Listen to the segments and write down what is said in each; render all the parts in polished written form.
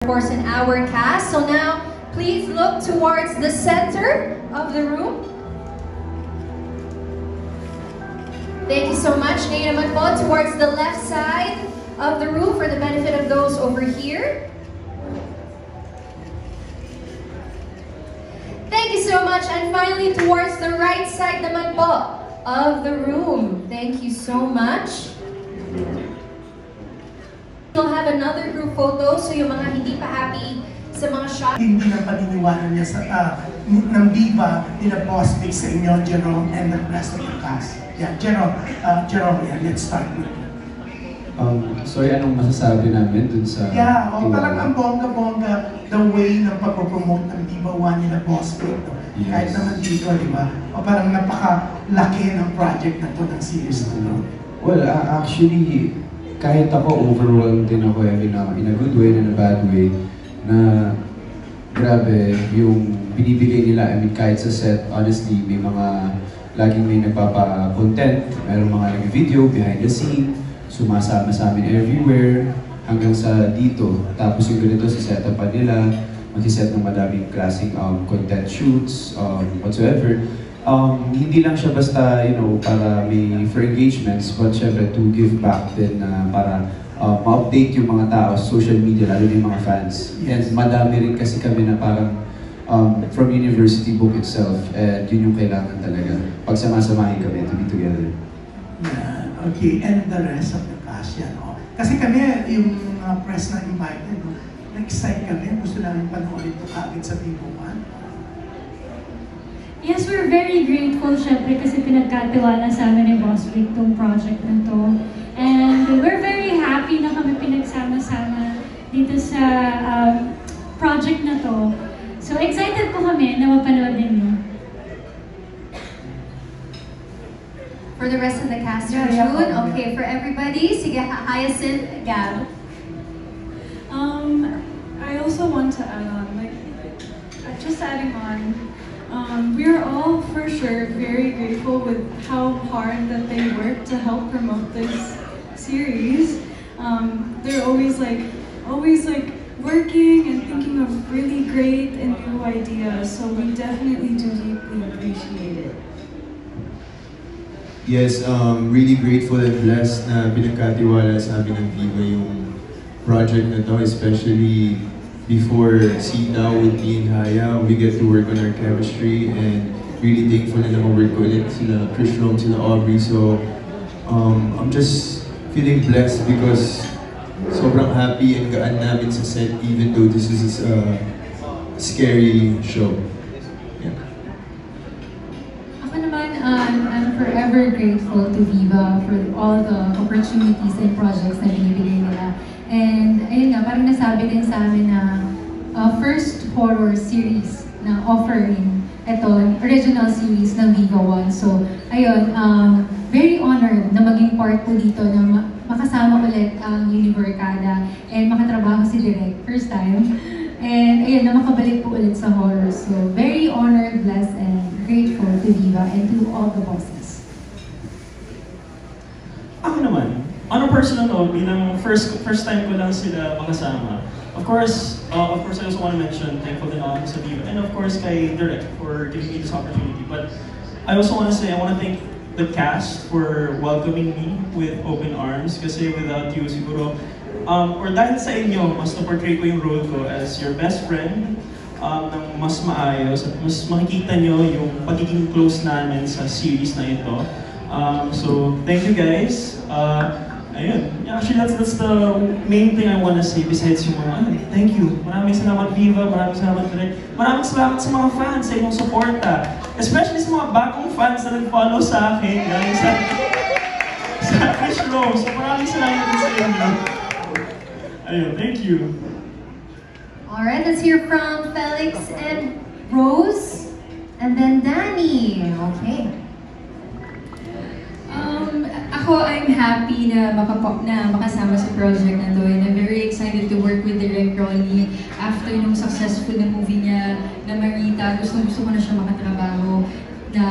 Of course, in our cast. So now, please look towards the center of the room. Thank you so much. Ngayon naman po, towards the left side of the room for the benefit of those over here. Thank you so much. And finally, towards the right side naman po of the room. Thank you so much. We'll have another group photo, so yung mga hindi pa happy sa mga shot. Hindi na paniniwala niya sa ng Viva, nila Boss Vic sa inyo, Jerome, and the rest of the cast. Yeah, Jerome, yeah, let's start with you. Sorry, anong masasabi namin dun sa... Yeah, talagang bongga-bongga the way ng pag-promote ng Viva One nila Boss Vic. No? Yes. Kahit naman dito, di ba? O parang napakalaki ng project na to ng series na to. Well, actually, kahit ako, overwhelmed din ako in a good way and in a bad way, na grabe yung binibigay nila. I mean, kahit sa set, honestly, laging may nagpapa-content, mayroong mga nag-video, behind the scene, sumasama sa amin everywhere, hanggang sa dito. Tapos yung ganito sa setupan nila, mag-set ng madaming klaseng content shoots, whatsoever. Hindi lang siya basta, para may for engagements, but syempre to give back din para ma-update yung mga tao sa social media, lalo yung mga fans. And madami rin kasi kami na parang from university book itself, and yun yung kailangan talaga. Pagsamasamahin kami to be together. Yeah, okay, and the rest of the cast yan. Kasi kami, yung press na invited, na-excite kami, gusto namin panoorin ito kaagad sa Viva One. Yes, we're very grateful, syempre, kasi pinagkatiwala sa amin ni Boss Vic tong project na to. And we're very happy na kami pinagsama-sama dito sa project na to. So excited po kami na mapanood ninyo. For the rest of the cast, June. Okay, for everybody, sige, Hyacinth, Gab. I also want to add on, just adding on, we are all for sure very grateful with how hard that they work to help promote this series. They're always working and thinking of really great and new ideas, so we definitely do deeply appreciate it. Yes, really grateful and blessed na pinagkatiwala sa amin ng Viva yung project na to, especially before Sita with me and Haya. We get to work on our chemistry, and really thankful na work ko ulit sila Chris Rome, sila Aubrey. So I'm just feeling blessed because sobrang happy and gaan namin sa set, even though this is a scary show. I'm forever grateful to Viva for all the opportunities and projects na binibigay nila. And ayun nga, parang nasabi din sa amin na first horror series na offering ito, original series ng Viva One. So ayun, very honored na maging part po dito na makasama ulit ang Univercada and makatrabaho si Direk, first time. And ayun, na makabalik po ulit sa horror. So very honored, blessed, and grateful to Viva and to all the bosses. Ako naman, on a personal note, bilang first time ko lang sila makasama. Of course, I also want to mention thankful din ako sa Viva, and of course kay Direk for giving me this opportunity. But I also want to say, I want to thank the cast for welcoming me with open arms. Kasi without you, siguro, or dahil sa inyo, mas na-portray ko yung role ko as your best friend, ng mas maayos at mas makikita nyo yung pagiging close namin sa series na ito. So, thank you guys. Ayun. Actually, that's the main thing I want to say besides yung mga, thank you. Maraming salamat Viva, maraming salamat Direk. Maraming salamat sa mga fans sa inyong suporta. Especially sa mga bagong fans na nag-follow sa akin. Sa Chris Rome. So, maraming salamat din sa inyo. Ayun, thank you. Alright, let's hear from Felix and Rose, and then Danny. Okay. I'm happy na makasama sa project na to, and I'm very excited to work with Direk Ronnie after nung successful na movie niya na Marita. Gusto ko na siya makatrabaho na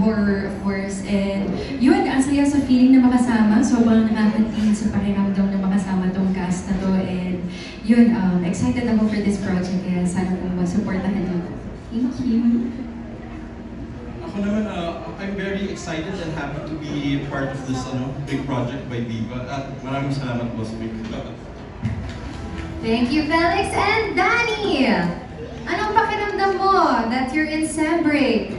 horror, of course. And yun, ang saya sa feeling na makasama. Sobrang nakakatingin sa pakiramdam na makasama tong cast na to. And yun, excited ako for this project, kaya sana po masuportahan niyo po. Thank you. Ako naman, I'm very excited and happy to be part of this big project by Viva. At maraming salamat, Boss Vic. Thank you, Felix and Danny! Anong pakiramdam mo that you're in Sem Break?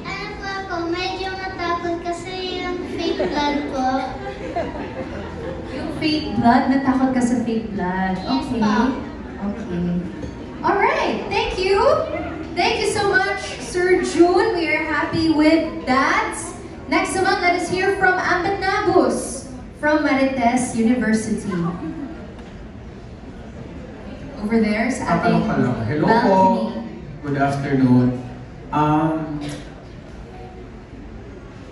Ano po ako, medyo natakot kasi yung fake blood po. Yung fake blood? Natakot ka sa fake blood? Yes, Okay. po. Okay. Alright, thank you! Thank you so much, Sir June. We are happy with that. Next naman, let us hear from Ambanagos from Marites University. Over there sa ating Hello balcony. po. Good afternoon.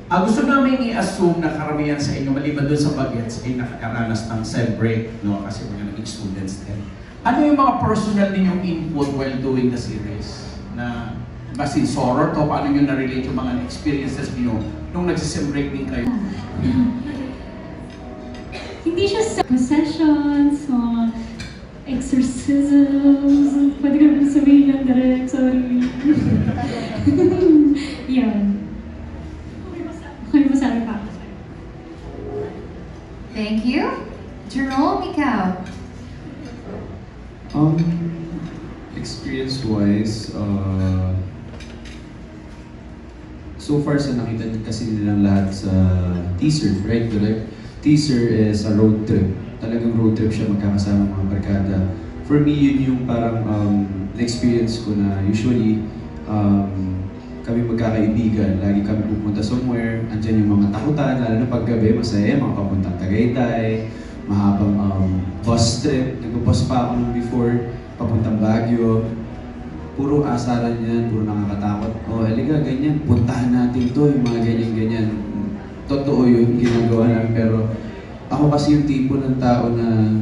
Gusto namin i-assume na karamihan sa inyo, maliban doon sa bagets, ay nakakaranas ng Sem Break, no? Kasi mga naging students din. Ano yung mga personal ninyong input while doing the series? Na basi soror to, paano nyo na-relate yung mga experiences niyo nung nag-Sem Break din kayo? Hindi siya sa possessions, exorcisms, pwede ka naman sabihin ng direct, sorry. Yan. Okay mo sa pa. Thank you. Jerome, ikaw. Experience-wise, so far sa nakita kasi nilang lahat sa teaser, right? Correct? Teaser is a road trip. Talagang road trip siya, magkakasama mga barkada. For me, yun yung parang na-experience ko na usually kami magkakaibigan, lagi kami pupunta somewhere, andyan yung mga takutan, lalo na paggabi, masaya, mga papuntang Tagaytay, mahabang bus trip. Nag-bus pa ako nung before, papuntang Baguio. Puro asaran yan, puro nakakatakot. Halika, ganyan, puntahan natin to, yung mga ganyan-ganyan. Totoo yun, ginagawa namin, pero ako kasi yung tipo ng tao na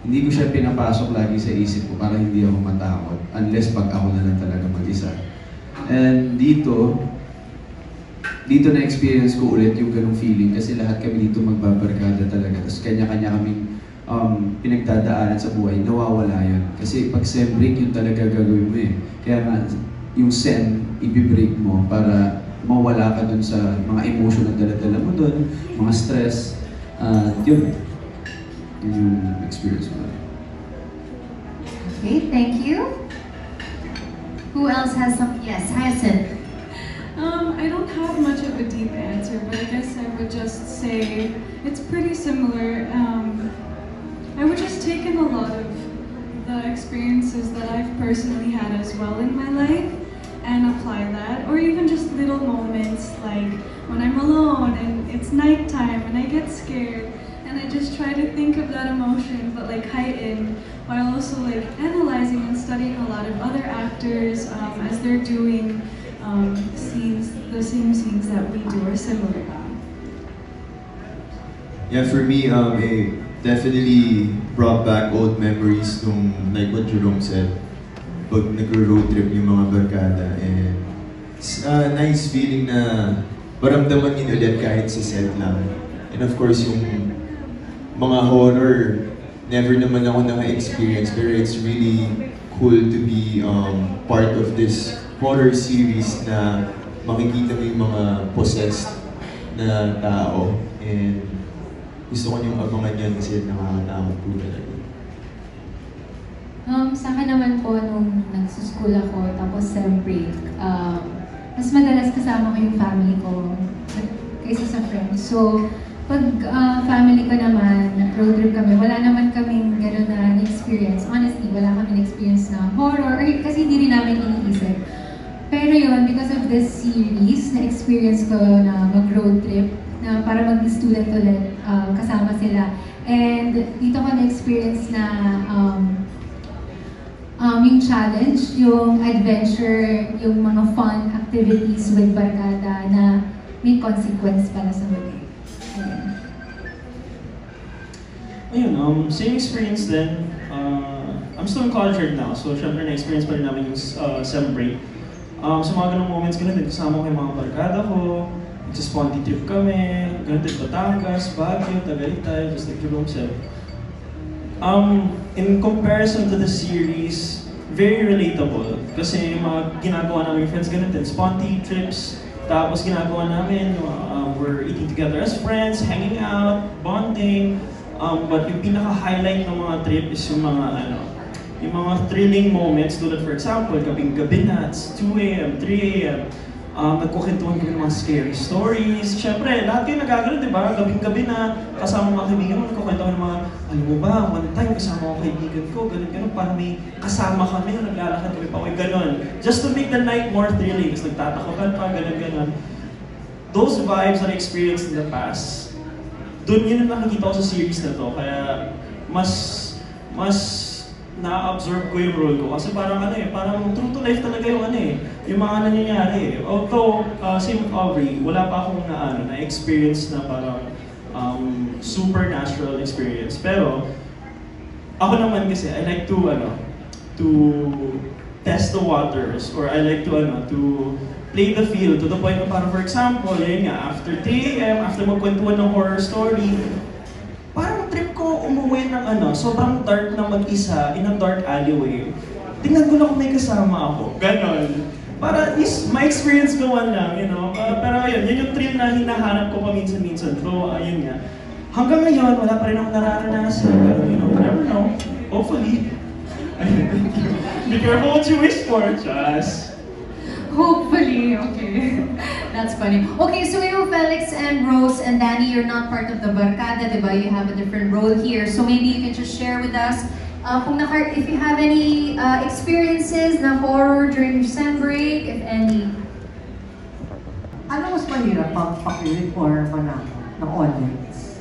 hindi ko siya pinapasok lagi sa isip ko para hindi ako matakot. Unless pag ako na lang talaga mag-isa. And dito na-experience ko ulit yung ganung feeling kasi lahat kami dito magbabarkada talaga. Tapos kanya-kanya kaming pinagdadaanan sa buhay, nawawala yun. Kasi pag Sem Break, yun talaga gagawin mo eh. Kaya nga, yung Sem, i-break mo para mawala ka dun sa mga emotion na dala-dala mo dun, mga stress. Yun yung experience mo. Okay, thank you. Who else has some? Yes, Hyacinth. I don't have much of a deep answer, but I guess I would just say it's pretty similar. I would just take in a lot of the experiences that I've personally had as well in my life and apply that, or even just little moments like when I'm alone and it's nighttime and I get scared and I just try to think of that emotion but like heighten, while also like analyzing and studying a lot of other actors as they're doing scenes, the same scenes that we do or similar. Yeah, for me, it definitely brought back old memories nung, like what Jerome said, pag nag-road trip yung mga barkada, and it's a nice feeling na maramdaman yun ulit kahit sa set lang. And of course, yung mga horror, never naman ako naka-experience, pero it's really cool to be part of this horror series na makikita mo yung mga possessed na tao. And gusto ko niyong abangan yan kasi nakakatakot po talaga. Sa akin naman po, nung nagsuschool ako, tapos Sem Break, mas madalas kasama ko yung family ko kaysa sa friends. So, pag family ko naman, road trip kami, wala naman kaming gano'n na experience. Honestly, wala kaming experience na horror, kasi hindi rin namin iniisip. Pero yun, because of this series, na-experience ko na mag-road trip, na para mag-student ulit, kasama sila. And dito ko na-experience na yung challenge, yung adventure, yung mga fun activities with barkada na may consequence para sa huli. Ayun, same experience din. I'm still in college right now, so syempre na-experience pa rin namin yung Sem Break. Sa mga ganong moments, ganun din, kasama ko yung mga barkada ko, nagsa-sponty trip kami, ganun din, Batangas, Baguio, Tagaytay, just like Jerome said. In comparison to the series, very relatable. Kasi yung mga ginagawa namin friends, ganun din, sponty trips. Tapos ginagawa namin, we're eating together as friends, hanging out, bonding. But yung pinaka-highlight ng mga trip is yung mga thrilling moments. Tulad for example, gabing-gabi na, it's 2 a.m., 3 a.m. Nagkukwentuhan kami ng mga scary stories. Siyempre, lahat kayo nagagano, di ba? Gabing-gabi na, kasama mga kaibigan mo, nagkukwentuhan ng mga, alam mo ba, one time kasama ko kaibigan ko, ganun-ganun, parang may kasama kami, naglalakad kami pa, ganun. Just to make the night more thrilling, kasi nagtatakutan pa, ganun-ganun. Those vibes that I experienced in the past, dun yun ang nakikita ko sa series na to, kaya mas na-absorb ko yung role ko kasi parang parang true to life talaga yung yung mga nangyayari. Although, same with Aubrey, wala pa akong na-experience na parang supernatural experience. Pero, ako naman kasi, I like to test the waters or I like to play the field to the point na parang for example, yun nga, after 3 a.m., after magkwentuhan ng horror story, parang trip ko umuwi ng sobrang dark na mag-isa in a dark alleyway. Tingnan ko lang kung may kasama ako. Ganon. Para my experience ko lang, pero ayun, yun yung thrill na hinahanap ko paminsan-minsan. So, ayun nga. Hanggang ngayon, wala pa rin akong nararanasan. Pero, never know. Hopefully. Ayun, thank you. Be careful what you wish for, Chas. Hopefully, okay. That's funny. Okay, so you, Felix and Rose and Danny, you're not part of the Barkada, diba? You have a different role here. So maybe you can just share with us if you have any experiences na horror during your sem break, if any. Ano mas mahirap, pagpakilig or manako ng audience?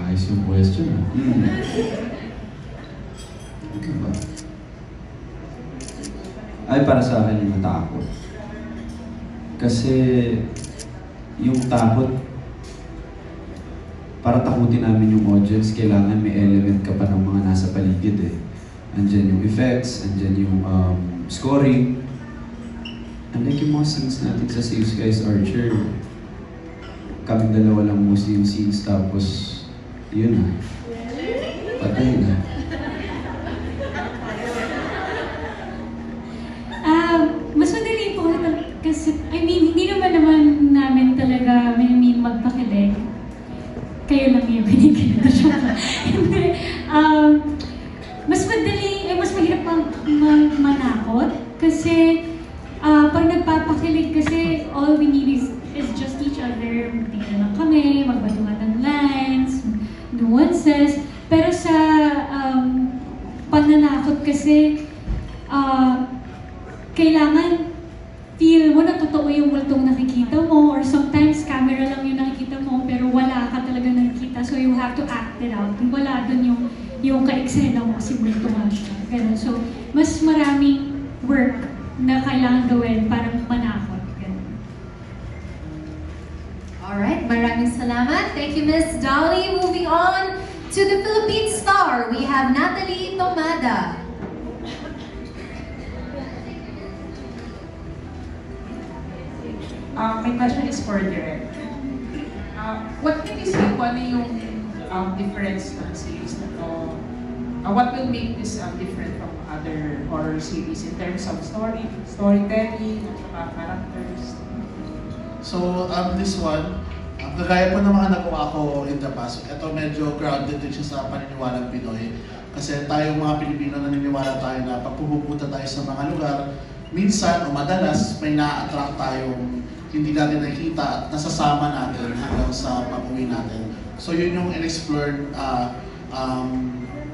Ayos yung question. Ay, para sa akin yung takot. Kasi yung takot, para takutin namin yung audience, kailangan may element ka pa ng mga nasa paligid eh. Andyan yung effects, andyan yung scoring. Unlike yung mga scenes natin sa Save Skies Archer, kaming dalawa lang mostly yung scenes, tapos yun na. Patay na. Mas madali po kasi, hindi naman namin talaga magpakilig. Kayo lang yung binikilig ko siya. Mas mahirap manakot kasi pag nagpapakilig kasi all we need is just each other. Magtingin lang kami, magbatuhan ng lines, nuances. Pero sa pananakot kasi, kailangan feel mo na totoo yung multong nakikita mo or sometimes camera lang yung nakikita mo pero wala ka talaga nakikita so you have to act it out. Wala dun yung ka-eksena mo kasi multo nga siya. Ganun. So, mas maraming work na kailangan gawin para manakot. Ganun. Alright, maraming salamat. Thank you, Miss Dolly. Moving on to the Philippine star, we have Natalie Tomada. My question is for Direk. What can you say kung ano yung difference ng series na to? What will make this different from other horror series in terms of storytelling, characters? So, this one, kagaya po ng mga nagawa ko in the past, ito medyo grounded din siya sa paniniwalang Pinoy. Kasi tayong mga Pilipino naniniwala tayo na pag pumupunta tayo sa mga lugar, minsan o madalas may na-attract tayong hindi natin nakikita at nasasama natin hanggang sa pag-uwi natin. So yun yung in-explore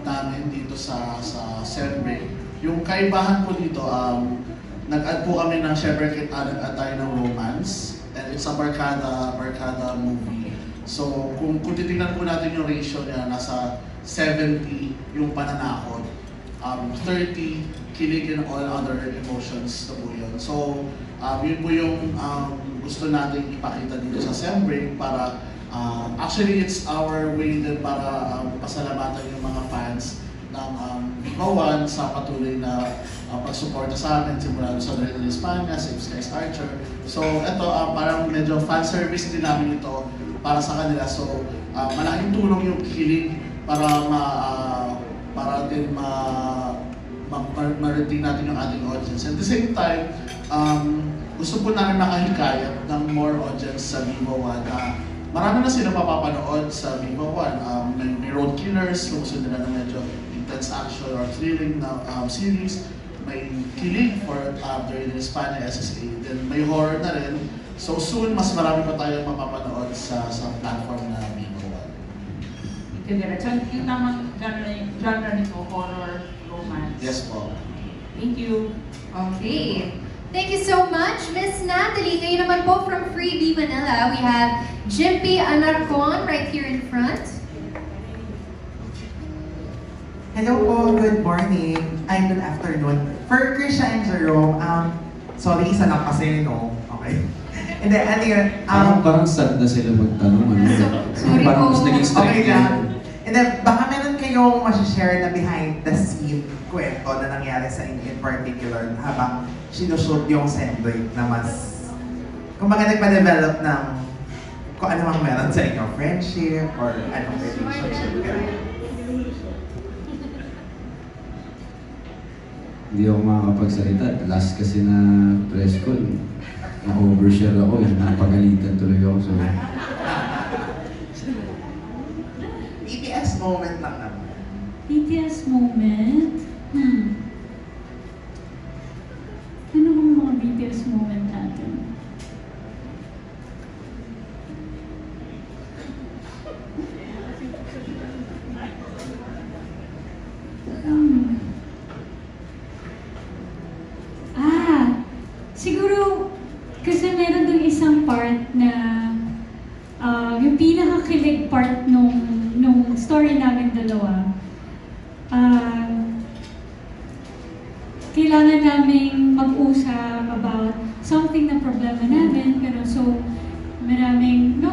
namin dito sa Sem Break. Yung kaibahan po dito, nag-add po kami ng syempre nag-add tayo ng romance. And it's a barkada movie. So kung titignan po natin yung ratio niya, nasa 70 yung pananakot, 30 kilig and all other emotions na po yun. So yun po yung gusto natin ipakita dito sa Sem Break para actually it's our way din para pasalamatan yung mga fans ng Viva One sa patuloy na pagsuporta sa amin simula sa Red Espanya, Save Skies Archer. So ito parang medyo fan service din namin ito para sa kanila. So, malaking tulong yung kilig para din ma-retain natin yung ating audience. At the same time, gusto po namin makahikayat ng more audience sa Viva One. Marami na sila mapapanood sa Viva One. May Road Killers, kung gusto nila na medyo intense action or thrilling na series. May Kilig for during the Hispania SSA. Then may horror na rin. So soon, mas marami pa tayong mapapanood sa platform na Viva One. So yung tamang genre nito, horror, romance. Yes po. Thank you. Okay. Thank you so much, Miss Natalie. Ngayon naman po from Freebie Manila, we have Jimpy Anarcon right here in front. Hello po, good morning. Ay, good afternoon. For Krisha and Jerome, sorry, isa lang kasi, no? Okay. And then, ano yun? Parang sad na sila magtanong. Sorry parang po. mas naging straight. Okay lang. And then, baka meron kayong masishare na behind the scene kwento na nangyari sa inyo in particular habang sinushoot yung Sandbreak na mas, kumbaga nagpa-develop ng kung ano mang meron sa inyo, friendship or anong relationship ka. Hindi ako makakapagsalita. Last kasi na press con, na-overshare ako, napagalitan tuloy ako. So, BTS moment lang naman. BTS moment? Ano bang mga BTS moment natin? Siguro, kasi meron dun isang part na yung pinakakilig part nung story namin dalawa. Kailangan naming mag-usap about something na problema namin, pero so maraming,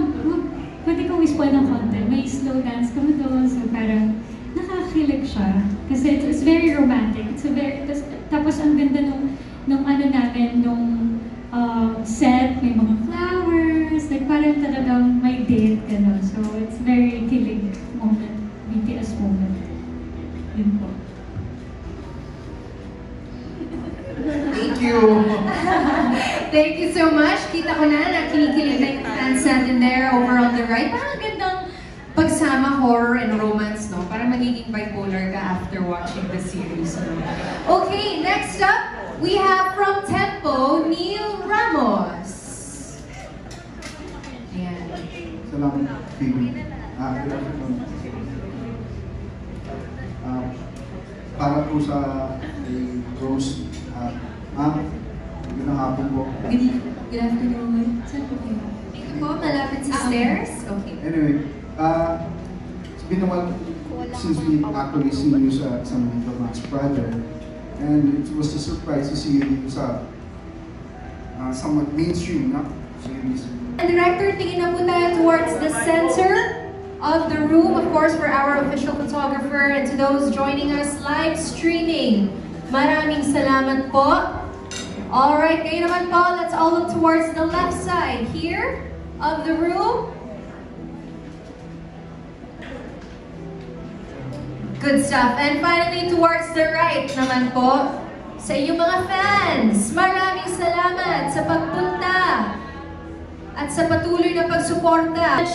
pwede kong i-spoil ng konti, may slow dance kami doon, so parang nakakilig siya. Kasi it's very romantic, tapos ang ganda nung ano namin, nung set, may mga flowers, like parang talagang may date, gano'n. So it's very kilig moment, BTS moment. Yun po. Thank you! Thank you so much. Kita ko na kinikilig na yung fans natin there over on the right. Parang gandang pagsama horror and romance, no? Parang magiging bipolar ka after watching the series. No? Okay, next up, we have from Tempo, Neil Ramos. Ayan. Salamat, Phoebe. Good afternoon. Para po sa Rose, magandang hapon po. Good afternoon. Saan po kayo? Thank you po, malapit sa stairs. Okay. Anyway, it's been a while since we actually seen you sa Viva Max project. And it was a surprise to see you sa somewhat mainstream na series. And director, tingin na po tayo towards the center of the room, of course, for our official photographer and to those joining us live streaming. Maraming salamat po. Alright, kayo naman po, let's all look towards the left side here of the room. Good stuff. And finally, towards the right naman po, sa inyong mga fans, maraming salamat sa pagpunta at sa patuloy na pagsuporta.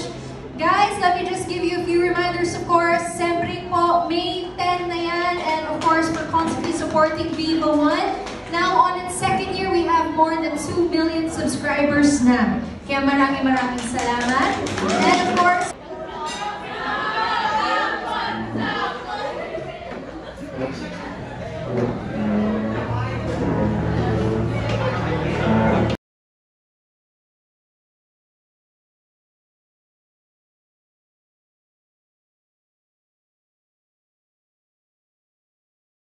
Guys, let me just give you a few reminders, of course. Siyempre po, May 10 na yan, and of course, for constantly supporting Viva One. Now, on its second year, we have more than 2 million subscribers na. Kaya maraming salamat. And of course,